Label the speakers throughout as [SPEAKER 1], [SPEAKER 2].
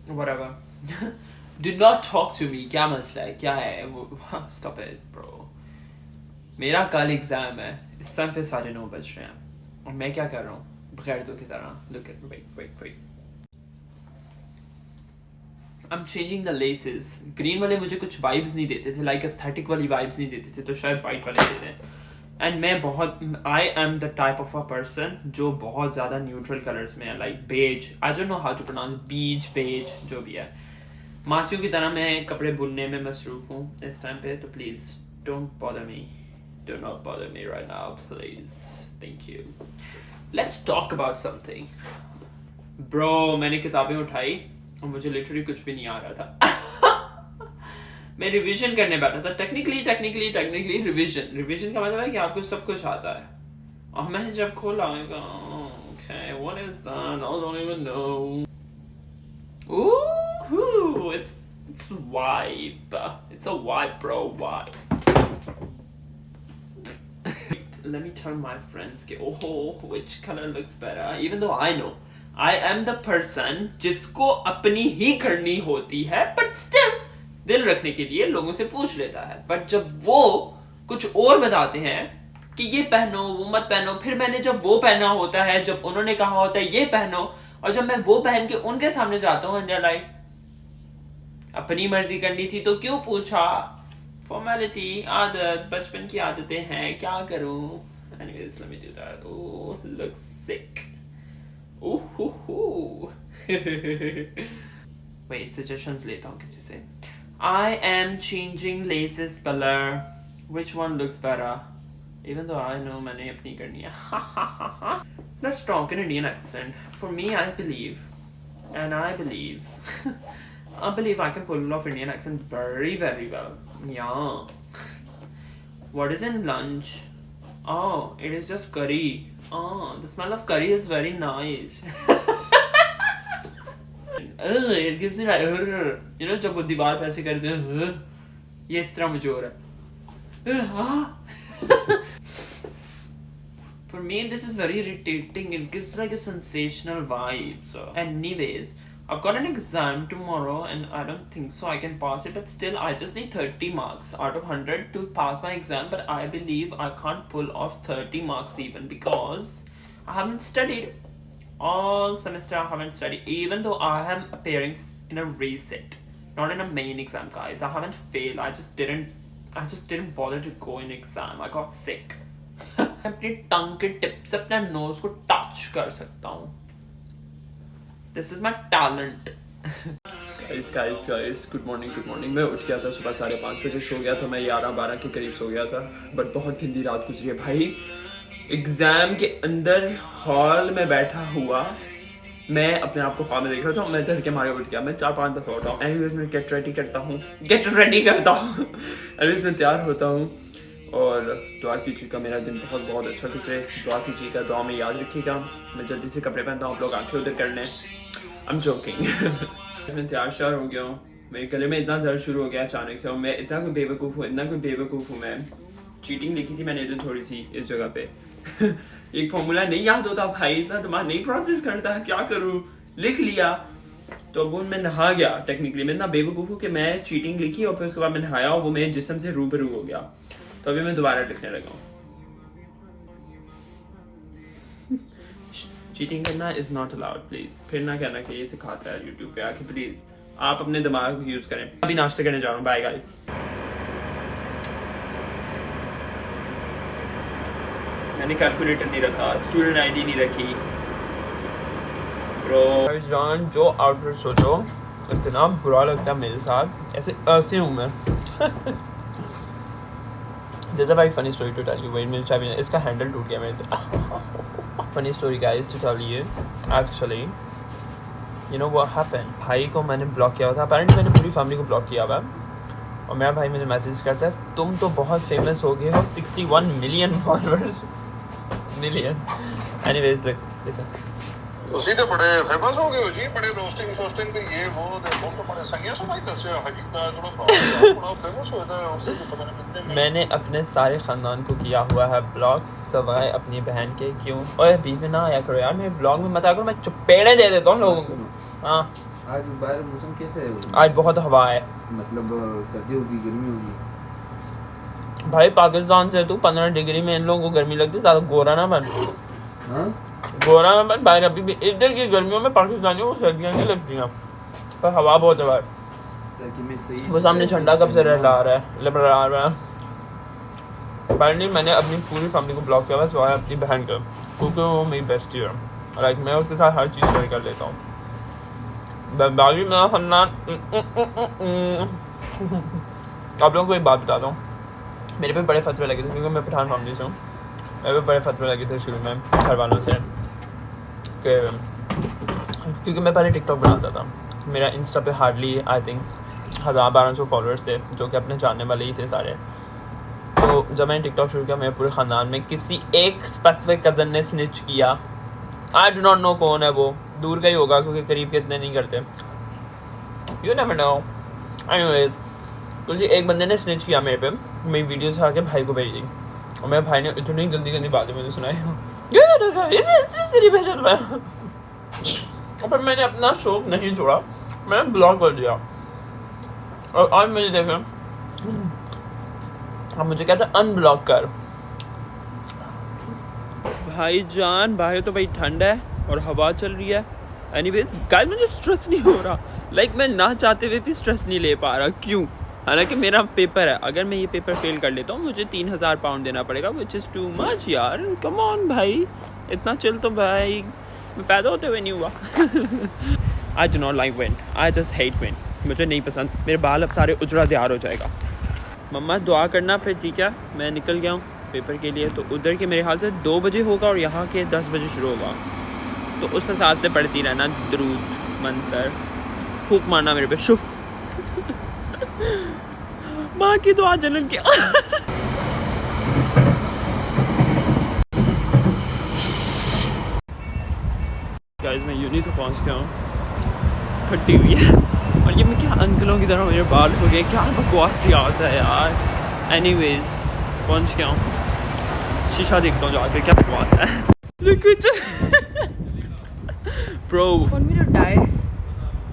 [SPEAKER 1] whatever. Do not talk to me. क्या मसला है, क्या है वो? Stop it, bro. मेरा कल एग्जाम है, इस टाइम पे 9:30 बज रहे हैं और मैं क्या कर रहा हूँ बगैर दो की तरह. Look at wait. I'm changing the laces. Green वाले मुझे कुछ वाइब्स नहीं देते थे, लाइक एस्थेटिक वाली वाइब्स नहीं देते थे, तो शायद वाइट वाले देते हैं. एंड मैं बहुत I am the type of a person जो बहुत ज़्यादा न्यूट्रल कलर्स में है, like beige. I don't know how to pronounce beige जो भी है. मासियों की तरह मैं कपड़े बुनने में मसरूफ हूँ इस टाइम पे, तो please don't bother me. Do not bother me right now, please. Thank you. Let's talk about something. Bro, मैंने किताबें उठाई और मुझे लिटरली कुछ भी नहीं आ रहा था. मैं रिवीजन करने बैठा था. टेक्निकली रिवीजन का मतलब है कि आपको सब कुछ आता है. और मैंने जब खोला, okay, what is that? I don't even know. Ooh, it's vibe. It's a vibe, bro. Vibe. Let me tell my friends कि which color looks better, even though I know I am the person जिसको अपनी ही करनी होती है, but still दिल रखने के लिए लोगों से पूछ लेता है. but जब वो कुछ और बताते हैं कि ये पहनो वो मत पहनो, फिर मैंने जब वो पहना होता है, जब उन्होंने कहा होता है ये पहनो, और जब मैं वो पहन के उनके सामने जाता हूँ, लाइक अपनी मर्जी करनी थी तो क्यों पूछा. फॉर्मेलिटी, आदत, बचपन की आदतें हैं, क्या करूं. Anyways, let me do that. Oh, looks sick. Ooh. Wait, suggestions लेता हूँ किसी से. I am changing laces color. Which one looks better? Even though I know मैंने अपनी करनी है. Let's talk in Indian accent. For me, I believe I can pull off Indian accent very, very well. Yeah. What is in lunch? Oh, it is just curry. Oh, the smell of curry is very nice. It gives me like, you know, जब वो दीवार पे ऐसे करते हैं, ये इस तरह मुझे हो रहा है. For me, this is very irritating. It gives like a sensational vibe. So, anyways, I've got an exam tomorrow and I don't think so I can pass it, but still I just need 30 marks out of 100 to pass my exam. But I believe I can't pull off 30 marks even because I haven't studied all semester. I haven't studied, even though I am appearing in a reset, not in a main exam, guys. I haven't failed. I just didn't bother to go in exam. I got sick. अपनी टंग के tip से अपने knows को touch कर सकता हूँ. This is my talent. guys, good morning. मैं उठ गया था सुबह 5:30 बजे, सो गया था मैं 11-12 के करीब सो गया था. बट बहुत गंदी रात गुजरी है भाई. एग्जाम के अंदर हॉल में बैठा हुआ मैं अपने आप को ख्वाब में देख रहा था. मैं डर के मारे उठ गया. मैं 4-5 बजे उठा हूँ. एनीवेज मैं गेट रेडी करता हूँ. एनीवेज मैं तैयार होता हूँ और दुआ कीजिएगा मेरा दिन बहुत अच्छा गुजरे. दुआ कीजिएगा, दुआ में याद रखिएगा. मैं जल्दी से कपड़े पहनता हूँ, आप लोग आंखें उधर कर लें. I'm joking. मैं तैयार श्यार हो गया हूँ. मेरे गले में इतना दर्द शुरू हो गया अचानक से, और मैं इतना कोई बेवकूफ़ हूँ. मैं चीटिंग लिखी थी मैंने इधर थोड़ी सी इस जगह पे. एक फॉर्मूला नहीं याद होता भाई, इतना दिमाग नहीं प्रोसेस करता है, क्या करूँ. लिख लिया तो अब मैं नहा गया. टेक्निकली मैं इतना बेवकूफ़ हूँ कि मैं चीटिंग लिखी और फिर उसके बाद मैं नहाया और वो मेरे जिस्म से रूबरू हो गया. तो अभी मैं दोबारा लिखने लगा हूँ. चीटिंग करना इज नॉट अलाउड, प्लीज. फिर ना कहना कि ये सिखाता है यूट्यूब पे आके. प्लीज आप अपने दिमाग यूज करें. अभी नाश्ता करने जा रहा हूँ. Bye guys. मैंने कैलकुलेटर नहीं रखा, स्टूडेंट आईडी नहीं रखी. ब्रो जान, जो आउटफिट सोचो इतना बुरा लगता है मेरे साथ. ऐसे हूँ मैं. There's a very funny story to tell you. Wait, मेरे चाबी इसका हैंडल टूट गया मेरे. Funny story guys to tell you. Actually, you know what happened? भाई को मैंने ब्लॉक किया था. Apparently मैंने पूरी फैमिली को ब्लॉक किया हुआ. और मेरा भाई मुझे मैसेज करता है, तुम तो बहुत फेमस हो गए हो, 61 million followers. Million. Anyways, listen.
[SPEAKER 2] ਤੁਸੀਂ ਤੇ ਬੜੇ ਫੇਮਸ ਹੋ ਗਏ ਹੋ ਜੀ. ਬੜੇ ਰੋਸਟਿੰਗ ਤੇ ਇਹ ਉਹ ਤੇ ਬਹੁਤ ਬੜੇ ਸੰਗੀਆਂ ਸੁਣਾਈ ਦੱਸਿਆ ਹਜੀ ਦਾ ਜਿਹੜਾ ਬੜਾ ਫੇਮਸ ਹੋਇਆ था उससे तो पता नहीं कितने.
[SPEAKER 1] मैंने अपने सारे ख़ानदान को किया हुआ है ब्लॉक, सवाए अपनी बहन के. क्यों? और बीच में ना आया करो यार, मेरे ब्लॉग में मत आया करो, मैं चुपेड़े दे देता हूँ लोगों को. हाँ
[SPEAKER 3] आज बाहर मौसम कैसा है?
[SPEAKER 1] आज बहुत हवा है,
[SPEAKER 3] मतलब सर्दी होगी, गर्मी होगी?
[SPEAKER 1] भाई पाकिस्तान से तू 15 डिग्री में इन लोगों को गर्मी लगती है, ज़्यादा गोरा ना बन।
[SPEAKER 3] हाँ
[SPEAKER 1] गोरा ना बन भाई, अभी भी इधर की गर्मियों में पाकिस्तानियों को सर्दियाँ नहीं लगती हैं, पर हवा बहुत है भाई।
[SPEAKER 3] ताकि मैं सही
[SPEAKER 1] वो सामने झंडा कब से लहरा रहा है, लहरा रहा है। पर नहीं, मैंने अपनी पूरी फैमिली को ब्लॉक किया, बस वो है अपनी बहन को, क्योंकि वो मेरी बेस्टी है। लाइक मैं उसके साथ हर चीज़ शेयर कर लेता हूँ। बाकी मेरा खानदान आप लोगों को एक बात बताता हूँ, मेरे पे बड़े फतवे लगे थे क्योंकि मैं पठान फैमिली से हूँ। मेरे पे बड़े फतवे लगे थे शुरू में घर वालों से कि क्योंकि मैं पहले टिकटॉक बनाता था, मेरा इंस्टा पे हार्डली आई थिंक 1000-1200 फॉलोअर्स थे, जो कि अपने जानने वाले ही थे सारे। तो जब मैंने टिकटॉक शुरू किया, मेरे पूरे ख़ानदान में किसी एक स्पेसिफिक कज़न ने स्निच किया। आई डू नॉट नो कौन है वो, दूर का ही होगा क्योंकि करीब के इतने नहीं करते, यू नेवर नो। एनीवेज, किसी एक बंदे ने स्निच किया मेरे पे, मेरी वीडियोस आके भाई को भेज दी, और मेरे भाई ने इतनी गंदी गंदी बातें मुझे सुनाई, और फिर मैंने अपना शौक नहीं छोड़ा, मैंने ब्लॉक कर दिया। और आज मुझे देखा, अब मुझे कहता है अनब्लॉक कर। भाई जान, बाहर तो भाई ठंड है और हवा चल रही है। एनीवेज गाइस, मुझे स्ट्रेस नहीं हो रहा, लाइक मैं ना चाहते हुए भी स्ट्रेस नहीं ले पा रहा। क्यों? हालांकि मेरा पेपर है, अगर मैं ये पेपर फेल कर लेता हूँ मुझे 3000 पाउंड देना पड़ेगा, विच इज़ टू मच यार। कम ऑन भाई, इतना चिल तो भाई मैं पैदा होते हुए नहीं हुआ। I do not like wind, I just hate wind, मुझे नहीं पसंद। मेरे बाल अब सारे उजड़ा तैयार हो जाएगा। मम्मा दुआ करना फिर, ठीक है? मैं निकल गया हूँ पेपर के लिए, तो उधर के मेरे ख्याल से 2 बजे होगा और यहाँ के 10 बजे शुरू होगा, तो उस हिसाब से पढ़ती रहना, दरूद मंतर फूक मारना मेरे पे, शुभ माँ की दुआ जलन क्या। गाइस मैं यूनी तो पहुँच गया हूँ, फटी हुई है, और ये मैं क्या अंकलों की तरह मेरे बाल हो गए, क्या बकवास ही आता है यार। एनीवेज पहुँच गया हूँ, शीशा देखता हूँ जाके क्या बकवास है। कुछ Bro.
[SPEAKER 4] Want me to die?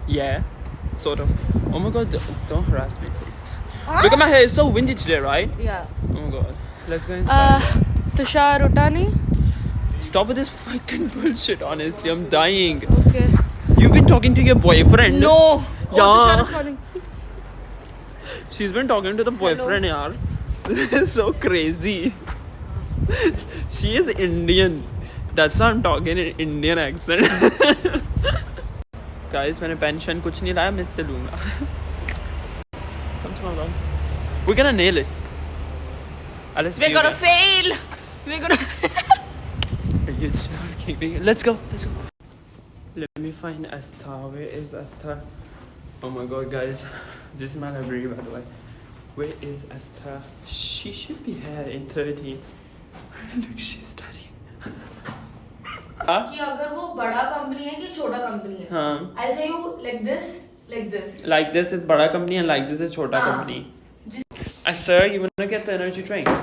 [SPEAKER 1] Yeah, sort of. Oh my god, don't harass me, please. Look at my hair, it's so windy today, right?
[SPEAKER 4] Yeah.
[SPEAKER 1] Oh my god. Let's go inside.
[SPEAKER 4] Tushar Utani?
[SPEAKER 1] Stop with this fucking bullshit, honestly. I'm dying.
[SPEAKER 4] Okay.
[SPEAKER 1] You've been talking to your boyfriend.
[SPEAKER 4] No. Oh,
[SPEAKER 1] Yeah.
[SPEAKER 4] Tushar is calling.
[SPEAKER 1] She's been talking to the boyfriend, yaar. This is so crazy. She is Indian. That's why I'm talking in Indian accent. Guys, मैंने pension कुछ नहीं लाया, मैं इससे लूँगा। Come to my room. We're gonna nail it. Alice,
[SPEAKER 4] We're gonna fail. We're gonna.
[SPEAKER 1] Are you joking me? Let's go. Let's go. Let me find Astha. Where is Astha? Oh my god, guys. This is my library, by the way. Where is Astha? She should be here in 13. Look, she's studying.
[SPEAKER 4] कि अगर वो बड़ा company है कि छोटा company है,
[SPEAKER 1] हाँ.
[SPEAKER 4] I'll say you like this.
[SPEAKER 1] Like this is bada company and like this is chota company. Esther, you wanna get the energy drink?
[SPEAKER 5] Oh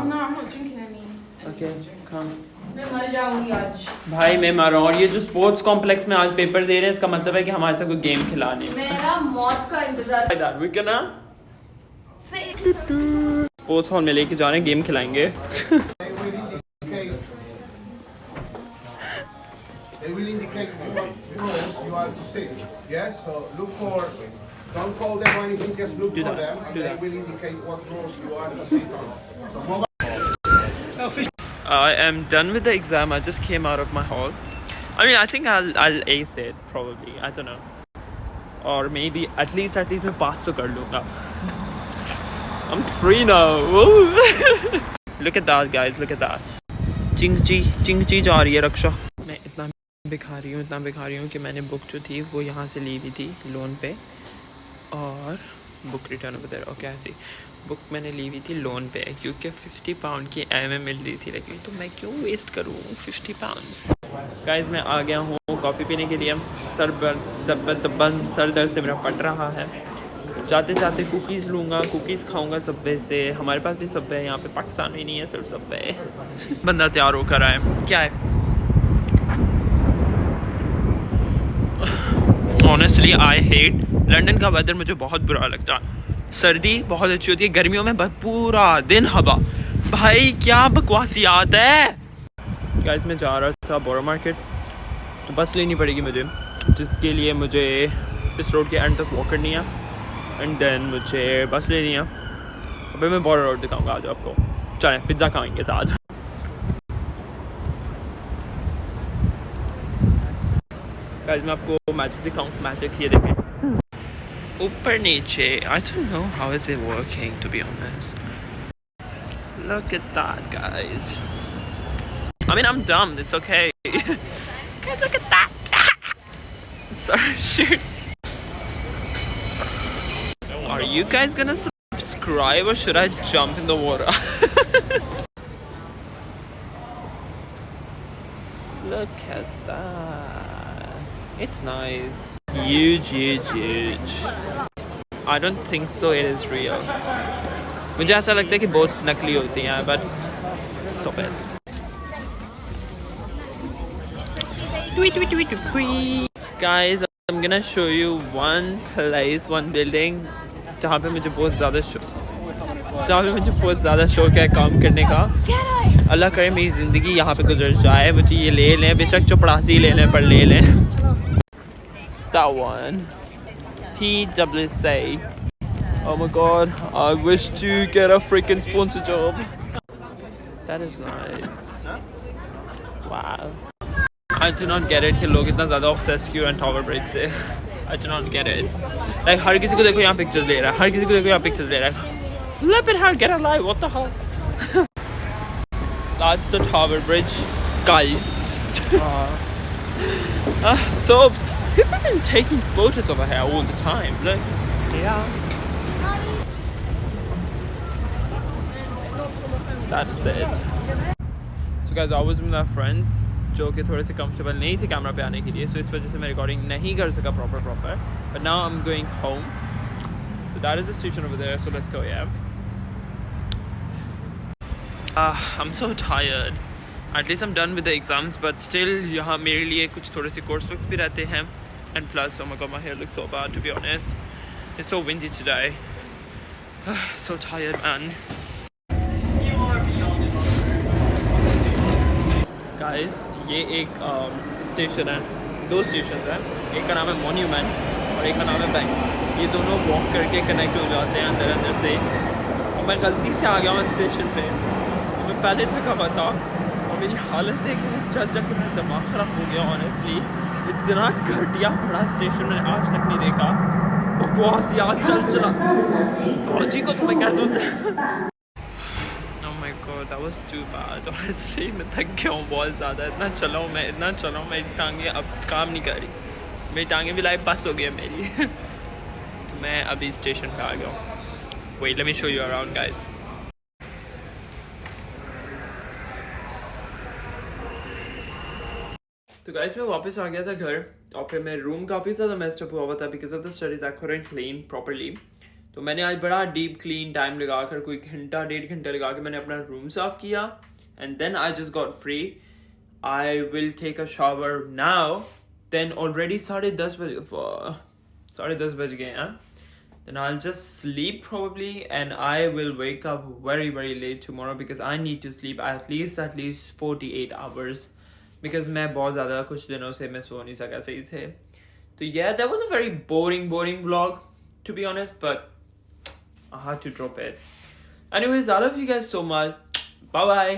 [SPEAKER 5] no, I'm not drinking any.
[SPEAKER 1] Okay, come.
[SPEAKER 4] मैं मर जाऊंगी आज।
[SPEAKER 1] भाई मैं मर रहा हूँ, और ये जो स्पोर्ट्स कॉम्प्लेक्स में आज पेपर दे रहे हैं, इसका मतलब है कि हमारे साथ कोई गेम खिलाने।
[SPEAKER 4] मेरा मौत का इंतजार।
[SPEAKER 1] We gonna स्पोर्ट्स हॉल में लेके जा रहे हैं, गेम खिलाएंगे।
[SPEAKER 6] They will indicate what roles you are to sit. Yes, so look for. Don't call them or anything. Just look
[SPEAKER 1] Do
[SPEAKER 6] for
[SPEAKER 1] that,
[SPEAKER 6] them, and
[SPEAKER 1] do
[SPEAKER 6] they
[SPEAKER 1] that.
[SPEAKER 6] will indicate what roles you are to sit on. So mobile.
[SPEAKER 1] I am done with the exam. I just came out of my hall. I mean, I think I'll ace it probably. I don't know, or maybe at least मैं pass तो कर लूँगा. I'm free now. Look at that, guys. Look at that. Chingchi जा रही है रक्षा। मैं इतना बिखा रही हूँ कि मैंने बुक जो थी वो यहाँ से ली हुई थी लोन पे, और बुक रिटर्न ओवर ओके ऐसी बुक मैंने ली हुई थी लोन पे, क्योंकि 50 पाउंड की एमए मिल रही थी, लेकिन तो मैं क्यों वेस्ट करूँ 50 पाउंड। गाइस मैं आ गया हूँ कॉफ़ी पीने के लिए। सर दर्द से मेरा पट रहा है। जाते जाते कुकीज़ लूँगा, कुकीज़ खाऊँगा सबवे से। हमारे पास भी सबवे है यहाँ पे, पाकिस्तान में नहीं है सिर्फ सबवे। बंदा तैयार होकर आए, क्या है? ऑनेस्टली आई हेट लंदन का वेदर, मुझे बहुत बुरा लगता है। सर्दी बहुत अच्छी होती है, गर्मियों में पूरा दिन हवा, भाई क्या बकवासियात है। गाइस मैं जा रहा था बोरो मार्केट, तो बस लेनी पड़ेगी मुझे, जिसके लिए मुझे इस रोड के एंड तक वॉक करनी है एंड देन मुझे बस लेनी है। अभी मैं बोरो रोड दिखाऊंगा आज आपको, चलें पिज़्ज़ा खाएंगे साथ। गाइस मैं आपको मैजिक दिखाऊँ, मैजिक ये देखें ऊपर नीचे। I don't know how is it working to be honest. Look at that guys. I mean I'm dumb, it's okay. Guys look at that. Sorry, shoot. Are you guys gonna subscribe or should I jump in the water? Look at that. It's nice. Huge, huge, huge. I don't think so it is real. मुझे ऐसा लगता है कि boats नकली होती हैं, but stop it. Guys, I'm gonna show you one place, one building जहाँ पे मुझे बहुत ज़्यादा शौक है काम करने का। अल्लाह करे मेरी ज़िंदगी यहाँ पे गुजर जाए, मुझे ये ले लें, बेशक चपड़ासी लेने पर ले लें। That one, PwC. Oh my god, I wish to get a freaking sponsor job. That is nice. Wow. I do not get it कि लोग इतना ज़्यादा obsessed क्यों हैं टावर ब्रिज से। I do not get it. Like हर किसी को देखो यहाँ पिक्चर्स ले रहा है, हर किसी को देखो यहाँ पिक्चर्स ले रहा है। Flip it, hell, get alive, what the hell? That's the tower bridge, guys. So people have been taking photos over here all the time. Look. Yeah. That's it. So guys, I was with my friends जो कि थोड़े से comfortable नहीं थे camera पे आने के लिए, so इस वजह से मैं रिकॉर्डिंग नहीं कर सका proper. But now I'm going home. So that is the station over there. So let's go. Yeah. I'm so tired. At least I'm done with the exams, but still यहाँ मेरे लिए कुछ थोड़े से course works भी रहते हैं. And plus, oh my god, my hair looks so bad to be honest. It's so windy today. So tired, man. Guys, ये एक स्टेशन है, दो स्टेशन हैं, एक का नाम है मॉन्यूमेंट और एक का नाम है बैंक। ये दोनों वॉक करके कनेक्ट हो जाते हैं अंदर से। और मैं गलती से आ गया हूँ स्टेशन पे, तो मैं पहले थका हुआ था और मेरी हालत देख के चल के मेरा दिमाग ख़राब हो गया ऑनेस्टली। इतना घटिया बड़ा स्टेशन मैंने आज तक नहीं देखा। बकवास यार, चला फौजी को तो मैं कहता हूँ। Oh my god, that was too bad. Honestly, मैं थक गया हूँ बहुत ज़्यादा। इतना चला हूँ मेरी टांगें अब काम नहीं कर रही, मेरी टांगें भी लाइफ पास हो गई है मेरी। तो मैं अभी स्टेशन पे आ गया हूँ। Wait, let me show you around, guys. तो गाइस मैं वापस आ गया था घर और फिर मेरा रूम काफ़ी ज़्यादा मेस्ड अप हुआ था because of the studies I couldn't clean properly. तो मैंने आज बड़ा डीप क्लीन टाइम लगाकर कोई घंटा 1.5 घंटा लगा के मैंने अपना रूम साफ किया and then I just got free. I will take a shower now. Then already 10:30 बज गए हैं। Then I'll just sleep probably and I will wake up very late tomorrow because I need to sleep at least 48 hours because मैं बहुत ज़्यादा कुछ दिनों से मैं सो नहीं सका सही से। तो yeah, that was a very boring vlog to be honest, but I had to drop it. Anyways, I love you guys so much. Bye bye.